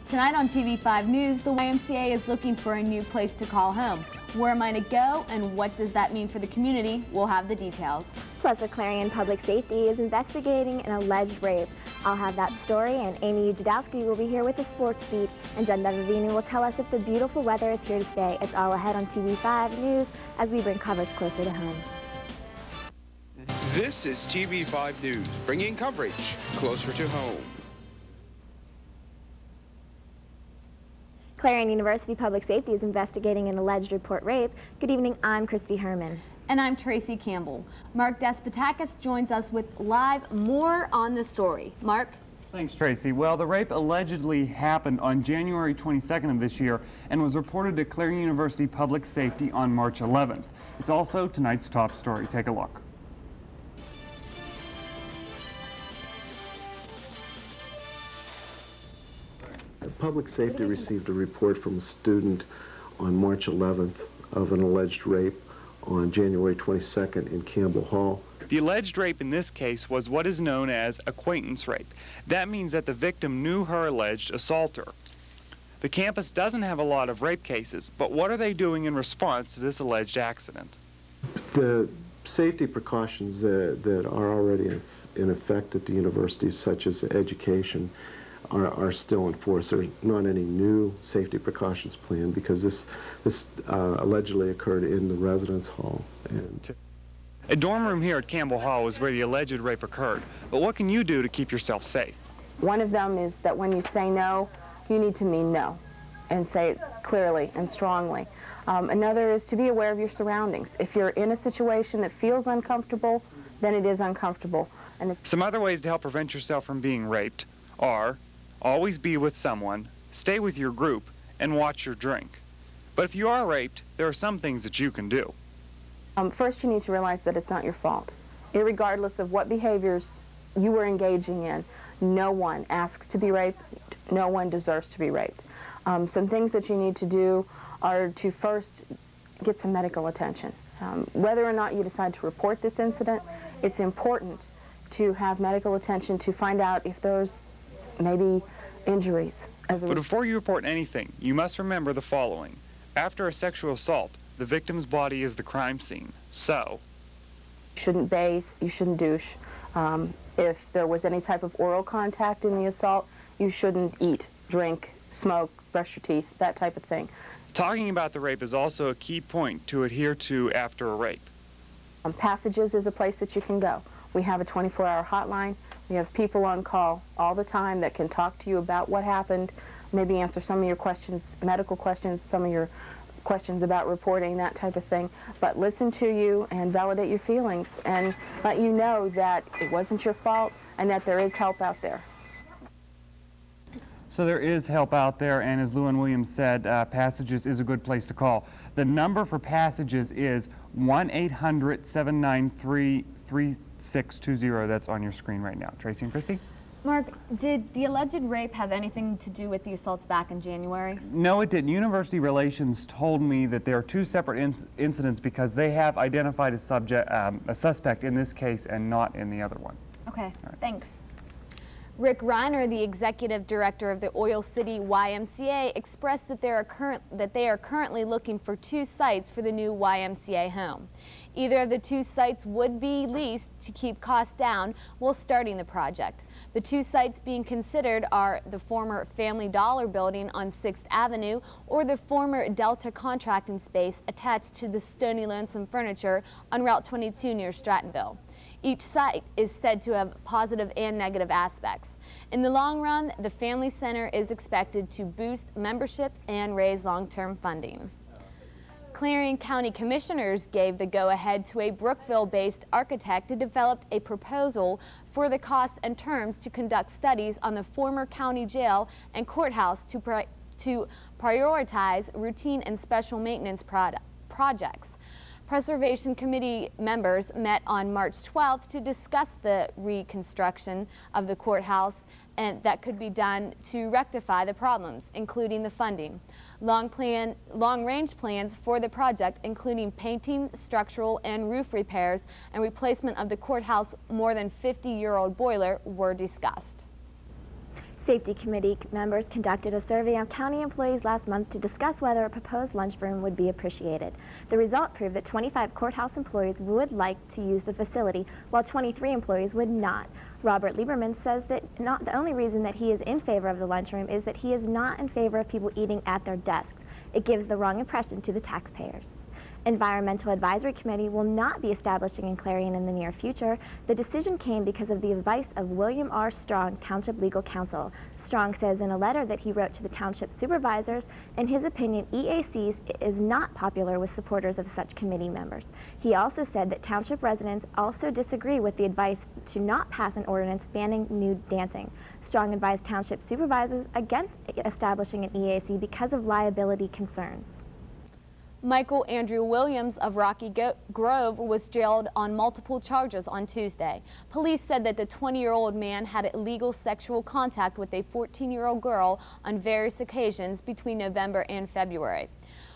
Tonight on TV5 News, the YMCA is looking for a new place to call home. Where am I to go, and what does that mean for the community? We'll have the details. Plus, a Clarion Public Safety is investigating an alleged rape. I'll have that story, and Amy Jadowski will be here with the sports beat, and Jen Devavini will tell us if the beautiful weather is here to stay. It's all ahead on TV5 News as we bring coverage closer to home. This is TV5 News, bringing coverage closer to home. Clarion University Public Safety is investigating an alleged report rape. Good evening, I'm Christy Herman. And I'm Tracy Campbell. Mark Despotakis joins us with live more on the story. Mark? Thanks, Tracy. Well, the rape allegedly happened on January 22nd of this year and was reported to Clarion University Public Safety on March 11th. It's also tonight's top story. Take a look. Public Safety received a report from a student on March 11th of an alleged rape on January 22nd in Campbell Hall. The alleged rape in this case was what is known as acquaintance rape. That means that the victim knew her alleged assaulter. The campus doesn't have a lot of rape cases, but what are they doing in response to this alleged accident? The safety precautions that are already in effect at the universities, such as education, are still in force. There's not any new safety precautions planned because this allegedly occurred in the residence hall. And a dorm room here at Campbell Hall is where the alleged rape occurred. But what can you do to keep yourself safe? One of them is that when you say no, you need to mean no and say it clearly and strongly. Another is to be aware of your surroundings. If you're in a situation that feels uncomfortable, then it is uncomfortable. And some other ways to help prevent yourself from being raped are always be with someone, stay with your group, and watch your drink. But if you are raped, there are some things that you can do. First, you need to realize that it's not your fault. Irregardless of what behaviors you were engaging in, no one asks to be raped, no one deserves to be raped. Some things that you need to do are to first get some medical attention. Whether or not you decide to report this incident, it's important to have medical attention to find out if there's maybe injuries. But before you report anything, you must remember the following. After a sexual assault, the victim's body is the crime scene. So, you shouldn't bathe, you shouldn't douche. If there was any type of oral contact in the assault, you shouldn't eat, drink, smoke, brush your teeth, that type of thing. Talking about the rape is also a key point to adhere to after a rape. Passages is a place that you can go. We have a 24-hour hotline. We have people on call all the time that can talk to you about what happened, maybe answer some of your questions, medical questions, some of your questions about reporting, that type of thing. But listen to you and validate your feelings and let you know that it wasn't your fault and that there is help out there. So there is help out there, and as Llewyn Williams said, Passages is a good place to call. The number for Passages is 1-800-793-3620. That's on your screen right now. Tracy and Christy? Mark, did the alleged rape have anything to do with the assaults back in January? No, it didn't. University Relations told me that there are two separate incidents because they have identified a suspect in this case and not in the other one. Okay, thanks. Rick Reiner, the executive director of the Oil City YMCA, expressed that they are currently looking for 2 sites for the new YMCA home. Either of the 2 sites would be leased to keep costs down while starting the project. The 2 sites being considered are the former Family Dollar building on 6th Avenue or the former Delta contracting space attached to the Stony Lonesome Furniture on Route 22 near Strattonville. Each site is said to have positive and negative aspects. In the long run, the Family Center is expected to boost membership and raise long-term funding. Clarion County Commissioners gave the go-ahead to a Brookville-based architect to develop a proposal for the costs and terms to conduct studies on the former county jail and courthouse to prioritize routine and special maintenance projects. Preservation Committee members met on March 12th to discuss the reconstruction of the courthouse and that could be done to rectify the problems, including the funding. Long-range plans for the project, including painting, structural and roof repairs, and replacement of the courthouse more than 50-year-old boiler were discussed. Safety Committee members conducted a survey of county employees last month to discuss whether a proposed lunchroom would be appreciated. The result proved that 25 courthouse employees would like to use the facility, while 23 employees would not. Robert Lieberman says that the only reason that he is in favor of the lunchroom is that he is not in favor of people eating at their desks. It gives the wrong impression to the taxpayers. Environmental Advisory Committee will not be establishing in Clarion in the near future. The decision came because of the advice of William R. Strong, Township Legal Counsel. Strong says in a letter that he wrote to the township supervisors, in his opinion, EACs is not popular with supporters of such committee members. He also said that township residents also disagree with the advice to not pass an ordinance banning nude dancing. Strong advised township supervisors against establishing an EAC because of liability concerns. Michael Andrew Williams of Rocky Grove was jailed on multiple charges on Tuesday. Police said that the 20-year-old man had illegal sexual contact with a 14-year-old girl on various occasions between November and February.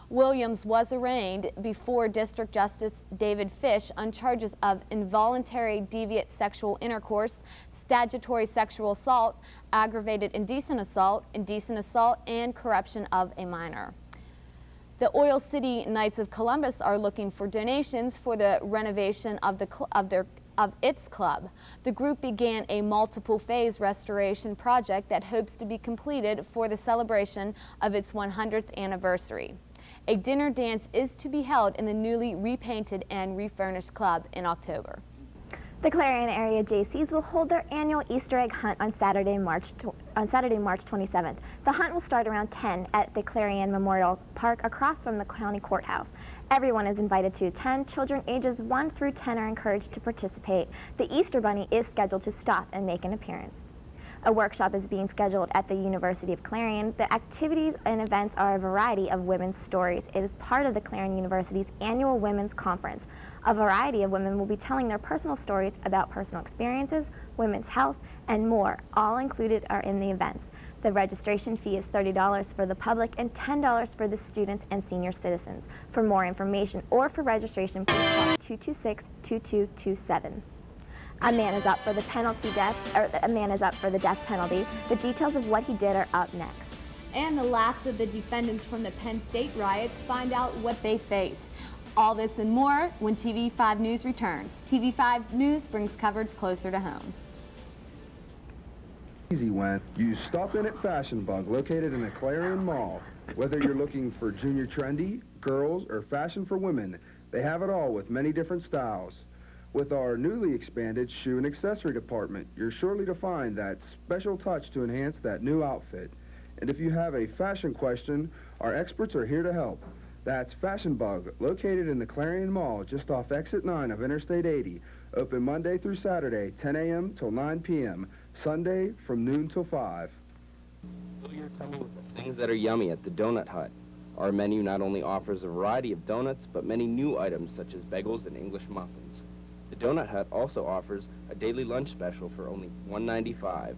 Williams was arraigned before District Justice David Fish on charges of involuntary deviant sexual intercourse, statutory sexual assault, aggravated indecent assault, and corruption of a minor. The Oil City Knights of Columbus are looking for donations for the renovation of its club. The group began a multiple-phase restoration project that hopes to be completed for the celebration of its 100th anniversary. A dinner dance is to be held in the newly repainted and refurnished club in October. The Clarion area Jaycees will hold their annual Easter egg hunt on Saturday, March 27th. The hunt will start around 10 at the Clarion Memorial Park across from the county courthouse. Everyone is invited to attend. Children ages 1 through 10 are encouraged to participate. The Easter Bunny is scheduled to stop and make an appearance. A workshop is being scheduled at the University of Clarion. The activities and events are a variety of women's stories. It is part of the Clarion University's annual Women's Conference. A variety of women will be telling their personal stories about personal experiences, women's health, and more. All included are in the events. The registration fee is $30 for the public and $10 for the students and senior citizens. For more information or for registration, please call 226-2227. A man is up for the death penalty. The details of what he did are up next. And the last of the defendants from the Penn State riots find out what they face. All this and more when TV5 News returns. TV5 News brings coverage closer to home. Easy when you stop in at Fashion Bug, located in the Clarion Mall. Whether you're looking for junior trendy, girls, or fashion for women, they have it all with many different styles. With our newly expanded shoe and accessory department, you're surely to find that special touch to enhance that new outfit. And if you have a fashion question, our experts are here to help. That's Fashion Bug, located in the Clarion Mall, just off Exit 9 of Interstate 80. Open Monday through Saturday, 10 a.m. till 9 p.m. Sunday from noon till 5. Fill your tummy with the things that are yummy at the Donut Hut. Our menu not only offers a variety of donuts, but many new items such as bagels and English muffins. The Donut Hut also offers a daily lunch special for only $1.95.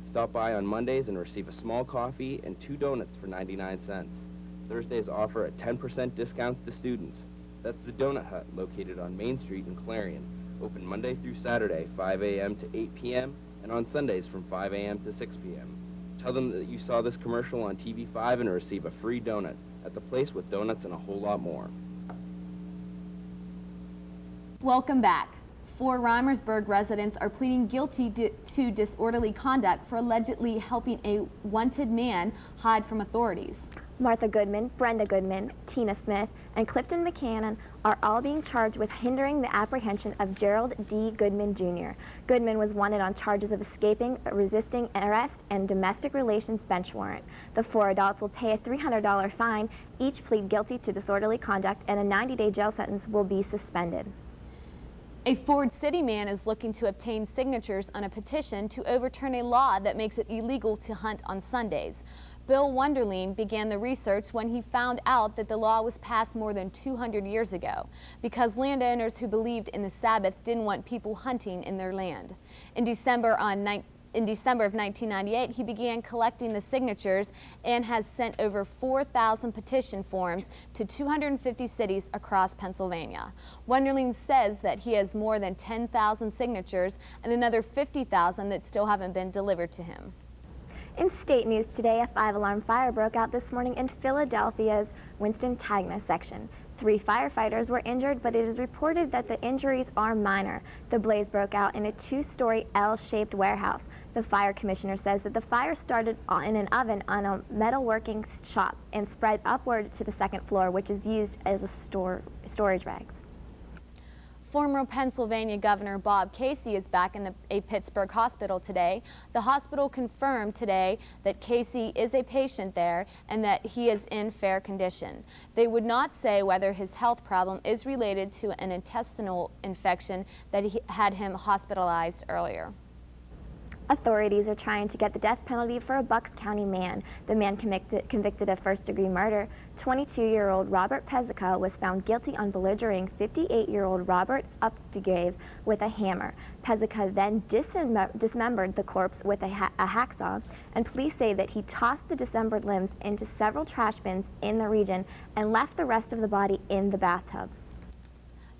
Stop by on Mondays and receive a small coffee and 2 donuts for 99 cents. Thursdays offer a 10% discounts to students. That's the Donut Hut, located on Main Street in Clarion. Open Monday through Saturday, 5 a.m. to 8 p.m., and on Sundays from 5 a.m. to 6 p.m. Tell them that you saw this commercial on TV5 and receive a free donut at the place with donuts and a whole lot more. Welcome back. 4 Reimersburg residents are pleading guilty to disorderly conduct for allegedly helping a wanted man hide from authorities. Martha Goodman, Brenda Goodman, Tina Smith, and Clifton McCannon are all being charged with hindering the apprehension of Gerald D. Goodman, Jr. Goodman was wanted on charges of escaping, resisting arrest, and domestic relations bench warrant. The 4 adults will pay a $300 fine, each plead guilty to disorderly conduct, and a 90-day jail sentence will be suspended. A Ford City man is looking to obtain signatures on a petition to overturn a law that makes it illegal to hunt on Sundays. Bill Wonderling began the research when he found out that the law was passed more than 200 years ago because landowners who believed in the Sabbath didn't want people hunting in their land. In December of 1998, he began collecting the signatures and has sent over 4,000 petition forms to 250 cities across Pennsylvania. Wonderling says that he has more than 10,000 signatures and another 50,000 that still haven't been delivered to him. In state news today, a 5-alarm fire broke out this morning in Philadelphia's Winston-Tagna section. 3 firefighters were injured, but it is reported that the injuries are minor. The blaze broke out in a 2-story L-shaped warehouse. The fire commissioner says that the fire started in an oven on a metalworking shop and spread upward to the 2nd floor, which is used as a storage bags. Former Pennsylvania Governor Bob Casey is back in a Pittsburgh hospital today. The hospital confirmed today that Casey is a patient there and that he is in fair condition. They would not say whether his health problem is related to an intestinal infection that had him hospitalized earlier. Authorities are trying to get the death penalty for a Bucks County man. The man convicted of first-degree murder, 22-year-old Robert Pezzica, was found guilty on beleaguering 58-year-old Robert Updegrave with a hammer. Pezzica then dismembered the corpse with a hacksaw, and police say that he tossed the dismembered limbs into several trash bins in the region and left the rest of the body in the bathtub.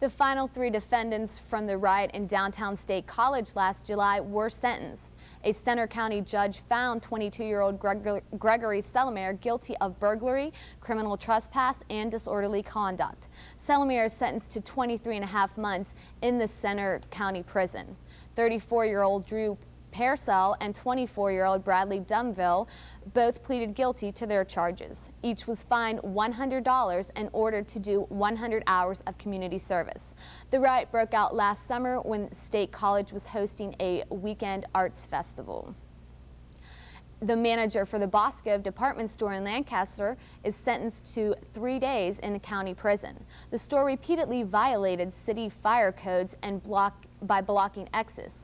The final 3 defendants from the riot in downtown State College last July were sentenced. A Center County judge found 22-year-old Gregory Selmayer guilty of burglary, criminal trespass, and disorderly conduct. Selmayer is sentenced to 23.5 months in the Center County Prison. 34-year-old Drew Parcell and 24-year-old Bradley Dumville both pleaded guilty to their charges. Each was fined $100 and ordered to do 100 hours of community service. The riot broke out last summer when State College was hosting a weekend arts festival. The manager for the Boscove department store in Lancaster is sentenced to 3 days in a county prison. The store repeatedly violated city fire codes and by blocking exits.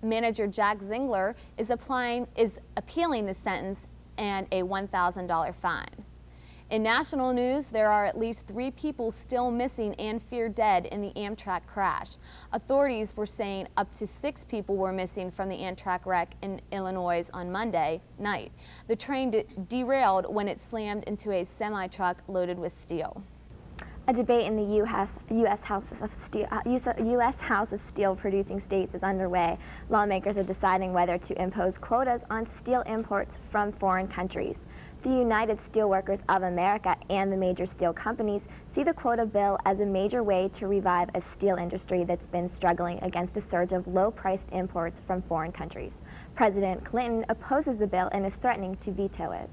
Manager Jack Zingler is appealing the sentence and a $1,000 fine. In national news, there are at least 3 people still missing and feared dead in the Amtrak crash. Authorities were saying up to 6 people were missing from the Amtrak wreck in Illinois on Monday night. The train derailed when it slammed into a semi-truck loaded with steel. A debate in the U.S. House of Steel producing states is underway. Lawmakers are deciding whether to impose quotas on steel imports from foreign countries. The United Steelworkers of America and the major steel companies see the quota bill as a major way to revive a steel industry that's been struggling against a surge of low-priced imports from foreign countries. President Clinton opposes the bill and is threatening to veto it.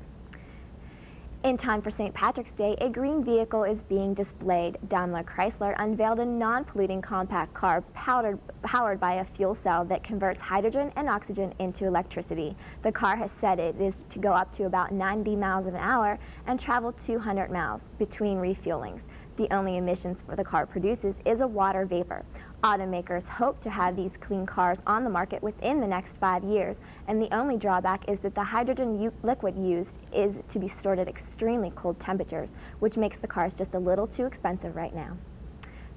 In time for St. Patrick's Day, a green vehicle is being displayed. Daimler Chrysler unveiled a non-polluting compact car powered by a fuel cell that converts hydrogen and oxygen into electricity. The car has said it is to go up to about 90 miles an hour and travel 200 miles between refuelings. The only emissions the car produces is a water vapor. Automakers hope to have these clean cars on the market within the next 5 years, and the only drawback is that the hydrogen liquid used is to be stored at extremely cold temperatures, which makes the cars just a little too expensive right now.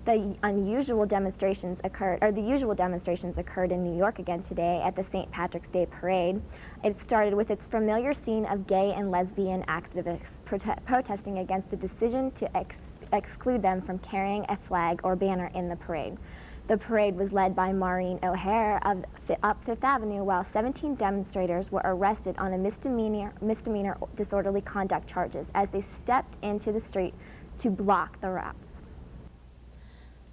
The usual demonstrations occurred in New York again today at the St. Patrick's Day Parade. It started with its familiar scene of gay and lesbian activists protesting against the decision to exclude them from carrying a flag or banner in the parade. The parade was led by Maureen O'Hare up Fifth Avenue, while 17 demonstrators were arrested on a misdemeanor disorderly conduct charges as they stepped into the street to block the routes.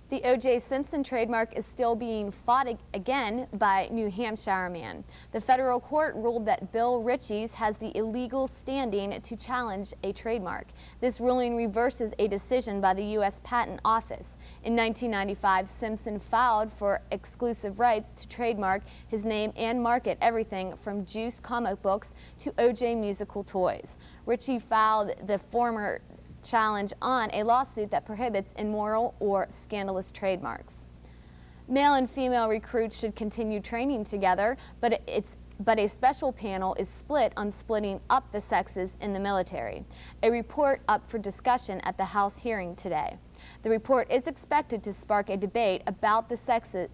The O.J. Simpson trademark is still being fought again by New Hampshire man. The federal court ruled that Bill Ritchie's has the illegal standing to challenge a trademark. This ruling reverses a decision by the U.S. Patent Office. In 1995, Simpson filed for exclusive rights to trademark his name and market everything from Juice comic books to O.J. musical toys. Ritchie filed the former challenge on a lawsuit that prohibits immoral or scandalous trademarks. Male and female recruits should continue training together, but a special panel is split on splitting up the sexes in the military. A report up for discussion at the House hearing today. The report is expected to spark a debate about the sexes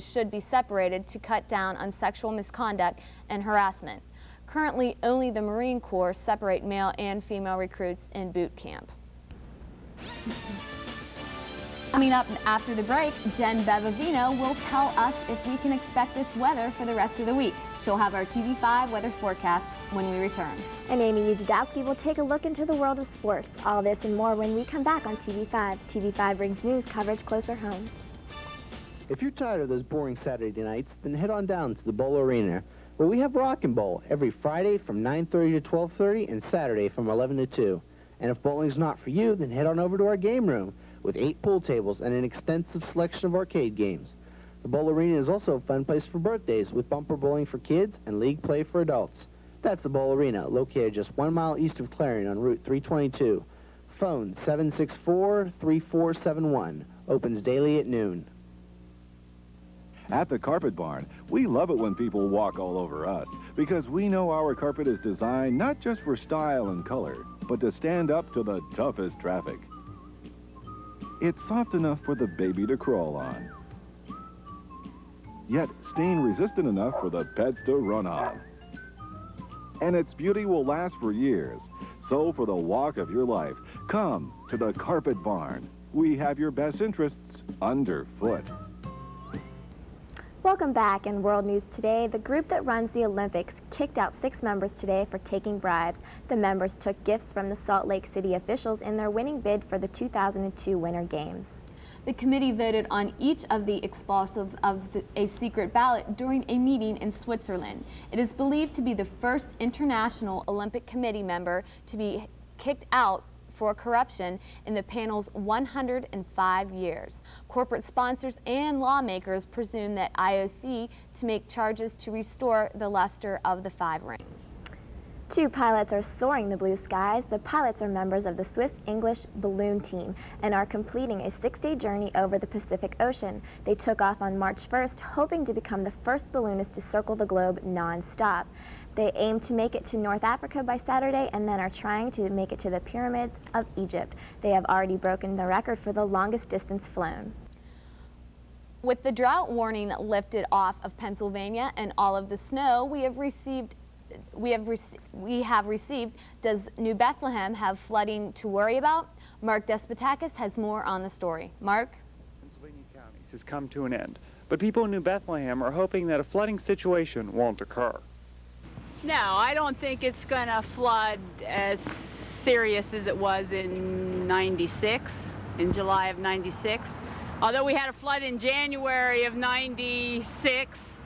should be separated to cut down on sexual misconduct and harassment. Currently, only the Marine Corps separate male and female recruits in boot camp. Coming up after the break, Jen Bevavino will tell us if we can expect this weather for the rest of the week. She'll have our TV5 weather forecast when we return. And Amy Ujadowski will take a look into the world of sports. All this and more when we come back on TV5. TV5 brings news coverage closer home. If you're tired of those boring Saturday nights, then head on down to the Bowl Arena, where we have Rock and Bowl every Friday from 9:30 to 12:30 and Saturday from 11 to 2. And if bowling's not for you, then head on over to our game room with 8 pool tables and an extensive selection of arcade games. The Bowl Arena is also a fun place for birthdays with bumper bowling for kids and league play for adults. That's the Bowl Arena, located just 1 mile east of Clarion on Route 322. Phone 764-3471. Opens daily at noon. At the Carpet Barn, we love it when people walk all over us because we know our carpet is designed not just for style and color, but to stand up to the toughest traffic. It's soft enough for the baby to crawl on, yet stain-resistant enough for the pets to run on. And its beauty will last for years. So for the walk of your life, come to the Carpet Barn. We have your best interests underfoot. Welcome back. In World News Today, the group that runs the Olympics kicked out 6 members today for taking bribes. The members took gifts from the Salt Lake City officials in their winning bid for the 2002 Winter Games. The committee voted on each of the expulsions of a secret ballot during a meeting in Switzerland. It is believed to be the first International Olympic Committee member to be kicked out for corruption in the panel's 105 years. Corporate sponsors and lawmakers presume that IOC to make charges to restore the luster of the 5 rings. 2 pilots are soaring the blue skies. The pilots are members of the Swiss-English balloon team and are completing a 6-day journey over the Pacific Ocean. They took off on March 1st, hoping to become the first balloonist to circle the globe non-stop. They aim to make it to North Africa by Saturday and then are trying to make it to the pyramids of Egypt. They have already broken the record for the longest distance flown. With the drought warning lifted off of Pennsylvania and all of the snow we have received, does New Bethlehem have flooding to worry about? Mark Despotakis has more on the story. Mark? Pennsylvania counties has come to an end, but people in New Bethlehem are hoping that a flooding situation won't occur. No, I don't think it's going to flood as serious as it was in '96, in July of '96. Although we had a flood in January of '96,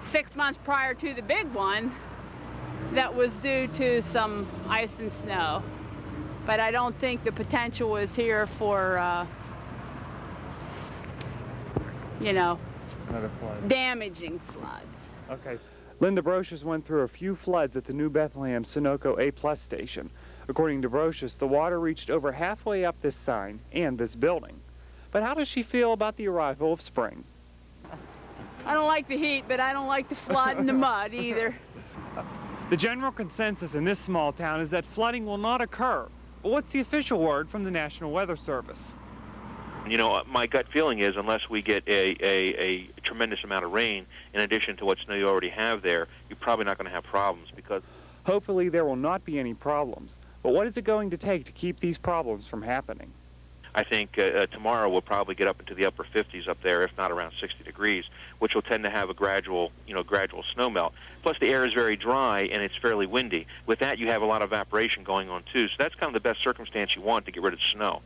6 months prior to the big one, that was due to some ice and snow. But I don't think the potential was here for, you know, damaging floods. Okay. Linda Brocious went through a few floods at the New Bethlehem Sunoco A+ station. According to Brocious, the water reached over halfway up this sign and this building. But how does she feel about the arrival of spring? I don't like the heat, but I don't like the flood and the mud either. The general consensus in this small town is that flooding will not occur. But what's the official word from the National Weather Service? You know, my gut feeling is unless we get a tremendous amount of rain, in addition to what snow you already have there, you're probably not going to have problems because... Hopefully there will not be any problems. But what is it going to take to keep these problems from happening? I think tomorrow we'll probably get up into the upper 50s up there, if not around 60 degrees, which will tend to have a gradual snow melt. Plus the air is very dry and it's fairly windy. With that you have a lot of evaporation going on too, so that's kind of the best circumstance you want to get rid of snow.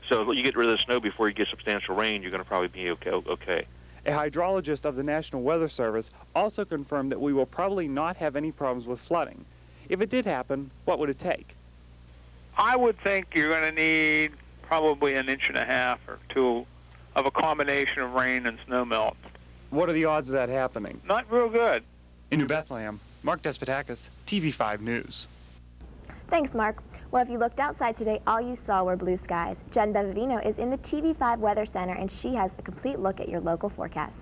So if you get rid of the snow before you get substantial rain, you're going to probably be okay. A hydrologist of the National Weather Service also confirmed that we will probably not have any problems with flooding. If it did happen, what would it take? I would think you're going to need probably 1.5 inches or 2 of a combination of rain and snow melt. What are the odds of that happening? Not real good. In New Bethlehem, Mark Despotakis, TV5 News. Thanks, Mark. Well, if you looked outside today, all you saw were blue skies. Jen Bevavino is in the TV5 Weather Center, and she has a complete look at your local forecast.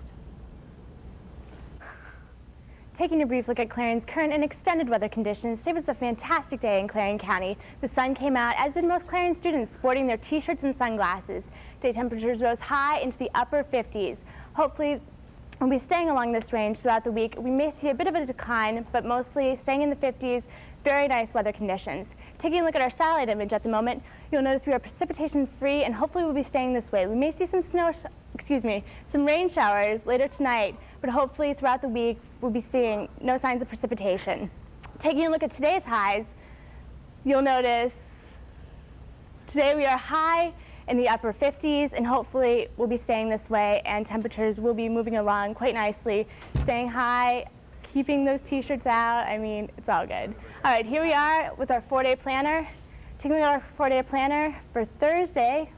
Taking a brief look at Clarion's current and extended weather conditions, today was a fantastic day in Clarion County. The sun came out, as did most Clarion students sporting their t-shirts and sunglasses. Day temperatures rose high into the upper 50s. Hopefully, we'll be staying along this range throughout the week. We may see a bit of a decline, but mostly staying in the 50s. Very nice weather conditions. Taking a look at our satellite image at the moment, you'll notice we are precipitation free and hopefully we'll be staying this way. We may see some some rain showers later tonight, but hopefully throughout the week we'll be seeing no signs of precipitation. Taking a look at today's highs, you'll notice today we are high in the upper 50s, and hopefully we'll be staying this way, and temperatures will be moving along quite nicely, staying high, keeping those t-shirts out. I mean, it's all good. All right, here we are with our 4-day planner. Taking a look at our 4-day planner for Thursday,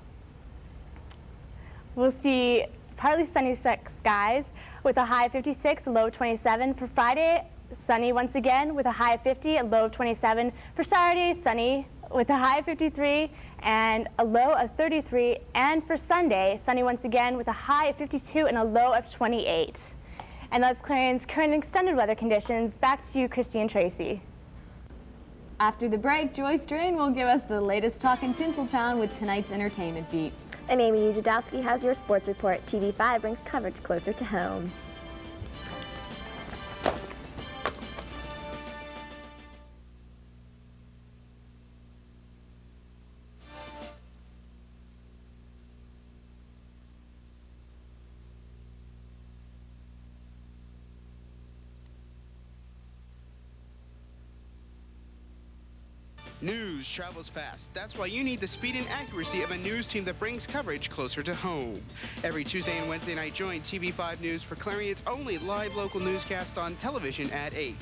we'll see partly sunny skies with a high of 56, a low of 27. For Friday, sunny once again with a high of 50, a low of 27. For Saturday, sunny with a high of 53 and a low of 33. And for Sunday, sunny once again with a high of 52 and a low of 28. And that's Clarion's current extended weather conditions. Back to you, Christy and Tracy. After the break, Joyce Drain will give us the latest talk in Tinseltown with tonight's entertainment beat. And Amy Jadowski has your sports report. TV5 brings coverage closer to home. News travels fast. That's why you need the speed and accuracy of a news team that brings coverage closer to home. Every Tuesday and Wednesday night, join TV5 News for Clarion's only live local newscast on television at 8.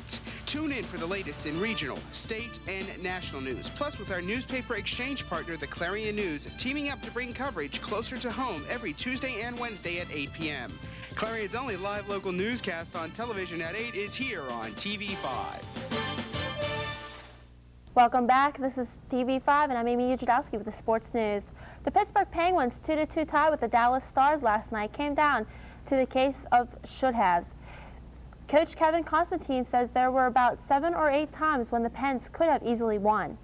Tune in for the latest in regional, state, and national news. Plus, with our newspaper exchange partner, the Clarion News, teaming up to bring coverage closer to home every Tuesday and Wednesday at 8 p.m. Clarion's only live local newscast on television at 8 is here on TV5. Welcome back. This is TV5, and I'm Amy Jadowski with the sports news. The Pittsburgh Penguins' 2-2 tie with the Dallas Stars last night came down to the case of should-haves. Coach Kevin Constantine says there were about 7 or 8 times when the Pens could have easily won.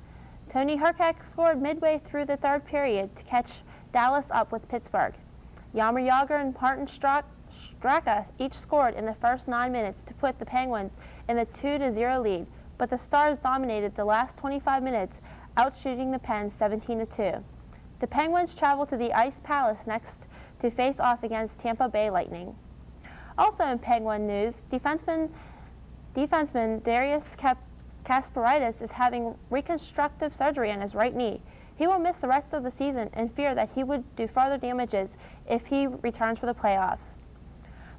Tony Herkek scored midway through the third period to catch Dallas up with Pittsburgh. Jaromir Jagr and Martin Straka each scored in the first 9 minutes to put the Penguins in the 2-0 lead. But the Stars dominated the last 25 minutes, outshooting the Pens 17-2. The Penguins travel to the Ice Palace next to face off against Tampa Bay Lightning. Also in Penguin news, defenseman Darius Kasparaitis is having reconstructive surgery on his right knee. He will miss the rest of the season and fear that he would do further damages if he returns for the playoffs.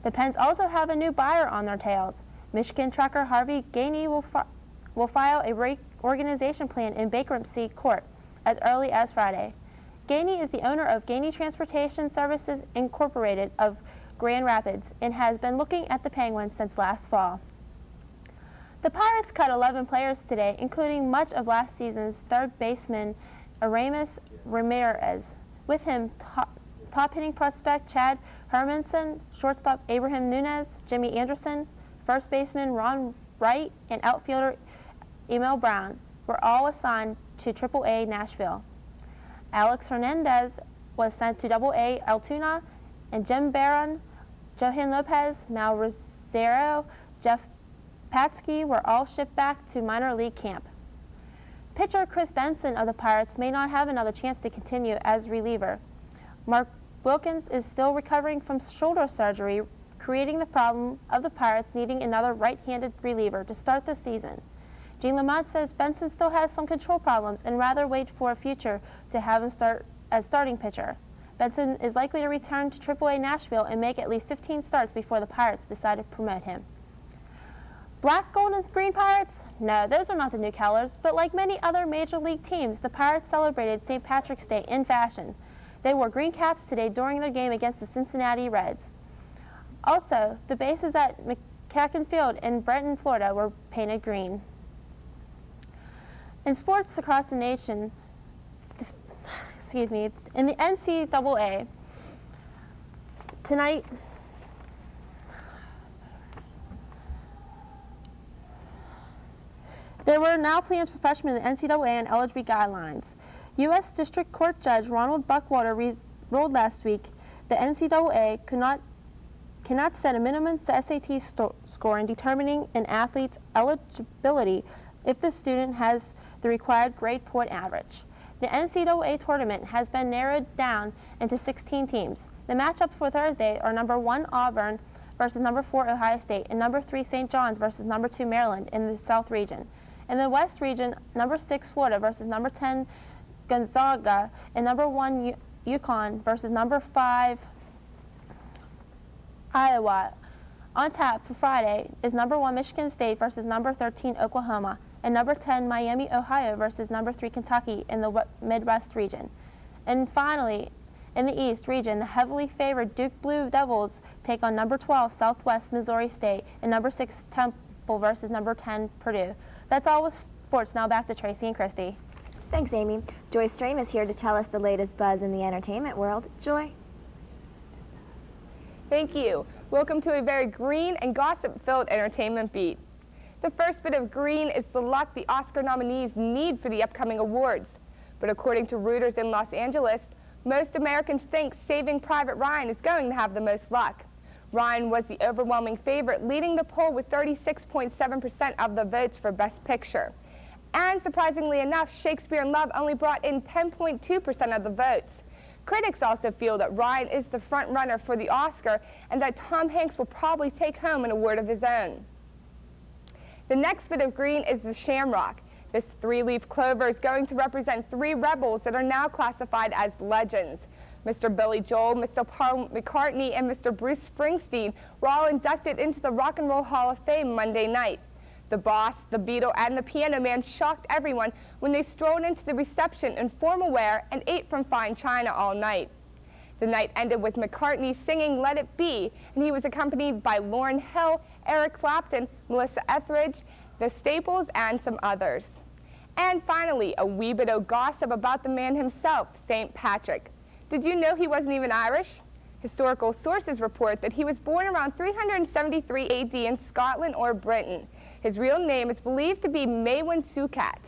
The Pens also have a new buyer on their tails. Michigan trucker Harvey Gainey will file a reorganization plan in bankruptcy court as early as Friday. Gainey is the owner of Gainey Transportation Services Incorporated of Grand Rapids and has been looking at the Penguins since last fall. The Pirates cut 11 players today, including much of last season's third baseman Aramis Ramirez. With him, top hitting prospect Chad Hermanson, shortstop Abraham Nunez, Jimmy Anderson, first baseman Ron Wright, and outfielder Emil Brown were all assigned to AAA Nashville. Alex Hernandez was sent to AA Altoona, and Jim Barron, Johan Lopez, Mal Rosero, Jeff Patsky were all shipped back to minor league camp. Pitcher Chris Benson of the Pirates may not have another chance to continue as reliever. Mark Wilkins is still recovering from shoulder surgery, creating the problem of the Pirates needing another right-handed reliever to start the season. Gene Lamont says Benson still has some control problems and rather wait for a future to have him start as starting pitcher. Benson is likely to return to AAA Nashville and make at least 15 starts before the Pirates decide to promote him. Black, gold, and green Pirates? No, those are not the new colors, but like many other major league teams, the Pirates celebrated St. Patrick's Day in fashion. They wore green caps today during their game against the Cincinnati Reds. Also, the bases at McCacken Field in Brenton, Florida were painted green. In sports across the nation, in the NCAA, tonight, there were now plans for freshmen in the NCAA and eligibility guidelines. U.S. District Court Judge Ronald Buckwater ruled last week the NCAA cannot set a minimum SAT score in determining an athlete's eligibility if the student has the required grade point average. The NCAA tournament has been narrowed down into 16 teams. The matchups for Thursday are number 1 Auburn versus number 4 Ohio State and number 3 St. John's versus number 2 Maryland in the South region. In the West region, number 6 Florida versus number 10 Gonzaga and number 1 UConn versus number 5 Iowa. On tap for Friday is number 1 Michigan State versus number 13 Oklahoma and number 10 Miami, Ohio versus number 3 Kentucky in the Midwest region. And finally, in the East region, the heavily favored Duke Blue Devils take on number 12 Southwest Missouri State and number 6 Temple versus number 10 Purdue. That's all with sports. Now back to Tracy and Christy. Thanks, Amy. Joy Strain is here to tell us the latest buzz in the entertainment world. Joy? Thank you. Welcome to a very green and gossip-filled entertainment beat. The first bit of green is the luck the Oscar nominees need for the upcoming awards. But according to Reuters in Los Angeles, most Americans think Saving Private Ryan is going to have the most luck. Ryan was the overwhelming favorite, leading the poll with 36.7% of the votes for Best Picture. And surprisingly enough, Shakespeare in Love only brought in 10.2% of the votes. Critics also feel that Ryan is the front runner for the Oscar and that Tom Hanks will probably take home an award of his own. The next bit of green is the shamrock. This 3-leaf clover is going to represent 3 rebels that are now classified as legends. Mr. Billy Joel, Mr. Paul McCartney, and Mr. Bruce Springsteen were all inducted into the Rock and Roll Hall of Fame Monday night. The Boss, the Beatle, and the Piano Man shocked everyone when they strolled into the reception in formal wear and ate from fine china all night. The night ended with McCartney singing Let It Be, and he was accompanied by Lauryn Hill, Eric Clapton, Melissa Etheridge, the Staples, and some others. And finally, a wee bit of gossip about the man himself, St. Patrick. Did you know he wasn't even Irish? Historical sources report that he was born around 373 AD in Scotland or Britain. His real name is believed to be Maewyn Sucat.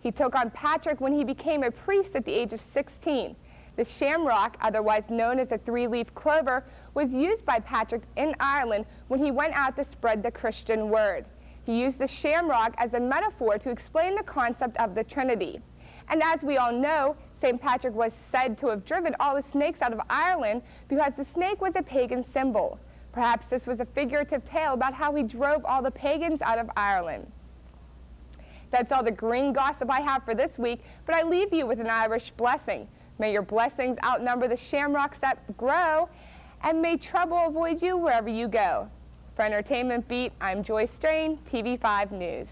He took on Patrick when he became a priest at the age of 16. The shamrock, otherwise known as a 3-leaf clover, was used by Patrick in Ireland when he went out to spread the Christian word. He used the shamrock as a metaphor to explain the concept of the Trinity. And as we all know, St. Patrick was said to have driven all the snakes out of Ireland because the snake was a pagan symbol. Perhaps this was a figurative tale about how he drove all the pagans out of Ireland. That's all the green gossip I have for this week, but I leave you with an Irish blessing. May your blessings outnumber the shamrocks that grow, and may trouble avoid you wherever you go. For Entertainment Beat, I'm Joy Strain, TV5 News.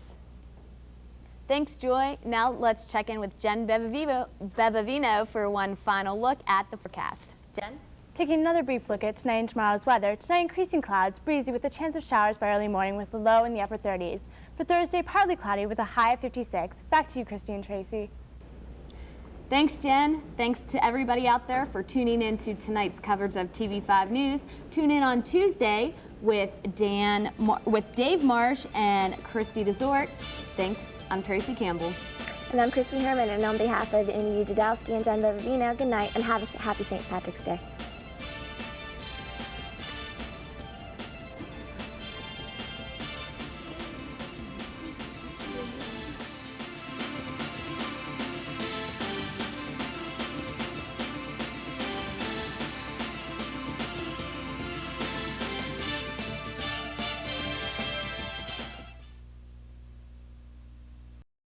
Thanks, Joy. Now let's check in with Jen Bevavino for one final look at the forecast. Jen? Taking another brief look at tonight and tomorrow's weather. Tonight, increasing clouds, breezy with a chance of showers by early morning with the low in the upper 30s. For Thursday, partly cloudy with a high of 56. Back to you, Christy and Tracy. Thanks, Jen. Thanks to everybody out there for tuning in to tonight's coverage of TV5 News. Tune in on Tuesday with Dave Marsh and Christy DeZort. Thanks. I'm Tracy Campbell. And I'm Christy Herman, and on behalf of Amy Ujadowski and Jen Bevavino, good night and have a happy St. Patrick's Day.